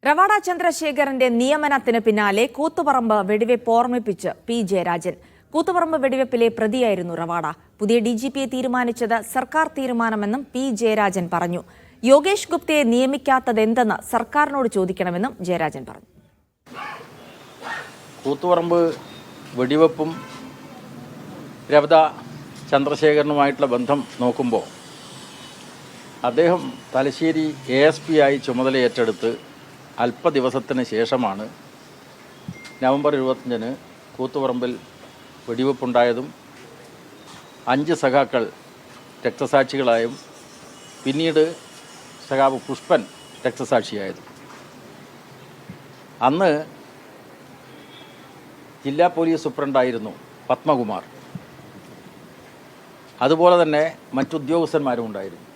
റവാഡ ചന്ദ്രശേഖരന്റെ നിയമനത്തിന് പിന്നാലെ കൂത്തുപറമ്പ് വെടിവെപ്പ് ഓർമ്മിപ്പിച്ച് പി ജയരാജൻ. കൂത്തുപറമ്പ് വെടിവെപ്പിലെ പ്രതിയായിരുന്നു റവാഡ. പുതിയ ഡിജിപിയെ തീരുമാനിച്ചത് സർക്കാർ തീരുമാനമെന്നും പി ജയരാജൻ പറഞ്ഞു. യോഗേഷ് ഗുപ്തയെ നിയമിക്കാത്തതെന്തെന്ന് സർക്കാരിനോട് ചോദിക്കണമെന്നും ജയരാജൻ പറഞ്ഞു. കൂത്തുപറമ്പ് വെടിവെപ്പും റവാഡ ചന്ദ്രശേഖരനുമായിട്ടുള്ള ബന്ധം നോക്കുമ്പോൾ അദ്ദേഹം തലശ്ശേരി ASP ആയി ചുമതല ഏറ്റെടുത്ത് അല്പദിവസത്തിന് ശേഷമാണ് നവംബർ 25-ന് കൂത്തുപറമ്പിൽ വെടിവെപ്പുണ്ടായതും 5 സഖാക്കൾ രക്തസാക്ഷികളായും പിന്നീട് സഖാവ് പുഷ്പൻ രക്തസാക്ഷിയായതും. അന്ന് ജില്ലാ പോലീസ് സൂപ്രണ്ടായിരുന്നു പത്മകുമാർ. അതുപോലെ തന്നെ മറ്റുദ്യോഗസ്ഥന്മാരും ഉണ്ടായിരുന്നു.